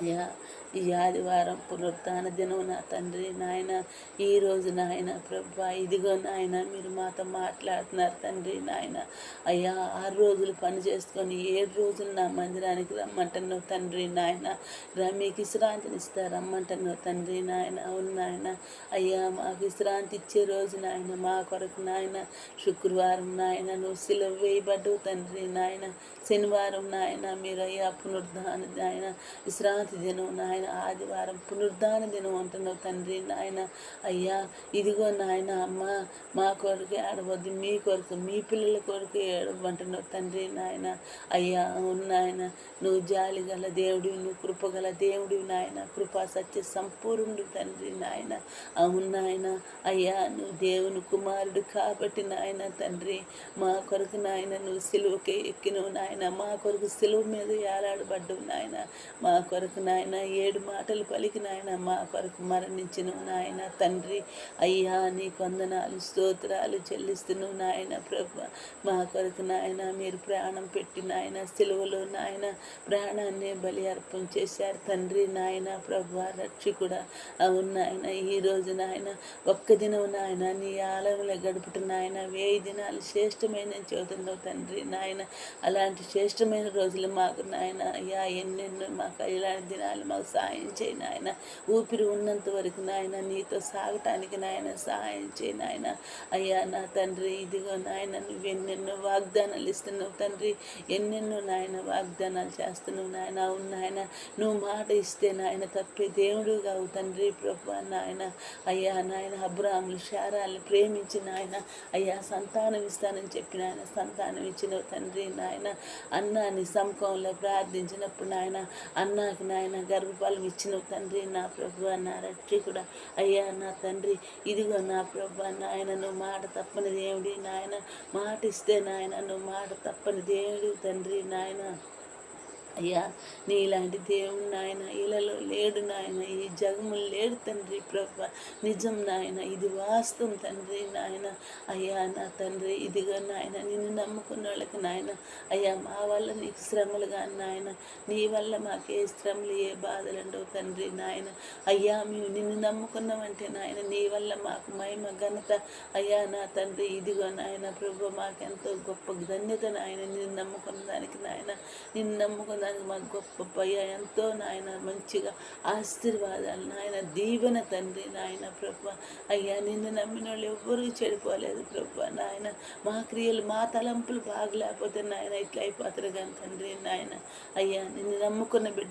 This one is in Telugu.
అయ్యా, ఈ ఆదివారం పునరుత్థాన దినం నా తండ్రి నాయన, ఈరోజు నాయన ప్రభా, ఇదిగో నాయన మీరు మాతో మాట్లాడుతున్నారు తండ్రి నాయన. అయ్యా, 6 రోజులు పని చేసుకొని 7 రోజులు నా మందిరానికి రమ్మంటున్నావు తండ్రి నాయన. మీకు విశ్రాంతిని ఇస్తా రమ్మంటున్నావు తండ్రి నాయన. అవును నాయన. అయ్యా, మాకు విశ్రాంతి ఇచ్చే రోజు నాయన, మా కొరకు నాయన శుక్రవారం నాయన నువ్వు సిలువ వేయబడ్డవు తండ్రి నాయన. శనివారం నాయన మీరు అయ్యా పునరుద్ధాన నాయన విశ్రాంతి దినం నాయన. ఆదివారం పునరుద్ధాన దినం అంటున్నావు తండ్రి నాయన. అయ్యా, ఇదిగో నాయన అమ్మ, మా కొరకు ఏడవద్దు, మీ కొరకు మీ పిల్లల కొరకు ఏడవంటున్నావు తండ్రి నాయన. అయ్యా, అవును నాయన, నువ్వు జాలి గల దేవుడివి, నువ్వు కృపగల దేవుడివి నాయన. కృపా సత్య సంపూర్ణుడు తండ్రి నాయన. అవును నాయన. అయ్యా, నువ్వు దేవుని కుమారుడు కాబట్టి నాయన తండ్రి, మా కొరకు నాయన నువ్వు సిలువకి ఎక్కినవు నాయన. మా కొరకు సిలువ మీద ఏలాడబడ్డవు నాయన. మా కొరకు నాయన 7 మాటలు పలికి నాయన మా కొరకు మరణించినవు నాయన తండ్రి. అయ్యా, నీ వందనాలు స్తోత్రాలు చెల్లిస్తున్నావు నాయన ప్రభు. మా కొరకు నాయన మీరు ప్రాణం పెట్టి నాయన సిలువలో నాయన ప్రాణాన్ని బలి అర్పణ చేశారు తండ్రి నాయన ప్రభు రక్షకుడా. అవును నాయన, ఈరోజు నాయన ఒక్క దినం నాయన నీ ఆలయంలో గడుపుట నాయన 1000 దినాలు శ్రేష్టమైన చదువుతున్నావు తండ్రి నాయన. అలాంటి శ్రేష్టమైన రోజులు మాకు నాయన అయ్యా ఎన్నెన్నో మాకు ఇలాంటి దినాలు మాకు సహాయం చేయి నాయన. ఊపిరి ఉన్నంత వరకు నాయన నీతో సాగటానికి నాయన సహాయం చేయి నాయన. అయ్యా నా తండ్రి, ఇదిగో నాయన నువ్వు ఎన్నెన్నో వాగ్దానాలు ఇస్తున్నావు తండ్రి, ఎన్నెన్నో నాయన వాగ్దానాలు చేస్తున్నావు నాయన. అవును నాయన, నువ్వు మాట ఇస్తే నాయన తప్పే దేవుడు కావు తండ్రి ప్రభు నాయన. అయ్యా నాయన అబ్రాహాములు శారాలను ప్రేమించి నాయన అయ్యా సంతానం ఇస్తానని చెప్పిన ఆయన సంతానం ఇచ్చినవు తండ్రి నాయన. అన్నాన్ని సముఖంలో ప్రార్థించినప్పుడు నాయన అన్నాకి నాయన గర్భఫలం ఇచ్చినవు తండ్రి నా ప్రభు నా రక్షకుడా. అయ్యా నా తండ్రి, ఇదిగో నా ప్రభు నాయన నువ్వు మాట తప్పని దేవుడి నాయన. మాట ఇస్తే నాయన నువ్వు మాట తప్పని దేవుడు తండ్రి నాయన. అయ్యా, నీలాంటి దేవుడు నాయన ఇళ్ళలో లేడు నాయన, ఈ జగములు లేడు తండ్రి ప్రభ. నిజం నాయన, ఇది వాస్తవం తండ్రి నాయన. అయ్యా నా తండ్రి, ఇదిగా నాయన నిన్ను నమ్ముకున్న వాళ్ళకి నాయన అయ్యా మా వల్ల నీకు శ్రమలు కానీ నాయన, నీ వల్ల మాకు ఏ శ్రమలు ఏ బాధలు ఉండవు తండ్రి నాయన. అయ్యా, మేము నిన్ను నమ్ముకున్నామంటే నాయన నీ వల్ల మాకు మహిమ ఘనత అయ్యా నా తండ్రి. ఇదిగో నాయన ప్రభు మాకెంతో గొప్ప ధన్యత నాయన నిన్ను నమ్ముకున్న దానికి నాయన. నిన్ను నమ్ముకున్న దానికి మాకు గొప్ప భయ ఎంతో నాయన మంచిగా ఆశీర్వాదాలు నాయన దీవెన తండ్రి నాయన ప్రభు. అయ్యా, నిన్ను నమ్మిన వాళ్ళు ఎవ్వరూ చెడిపోలేదు ప్రభు నాయన. మా క్రియలు మా తలంపులు బాగలేకపోతే నాయన ఇట్లా అయిపోతారు కానీ తండ్రి నాయన. అయ్యా, నిన్ను నమ్ముకున్న బిడ్డ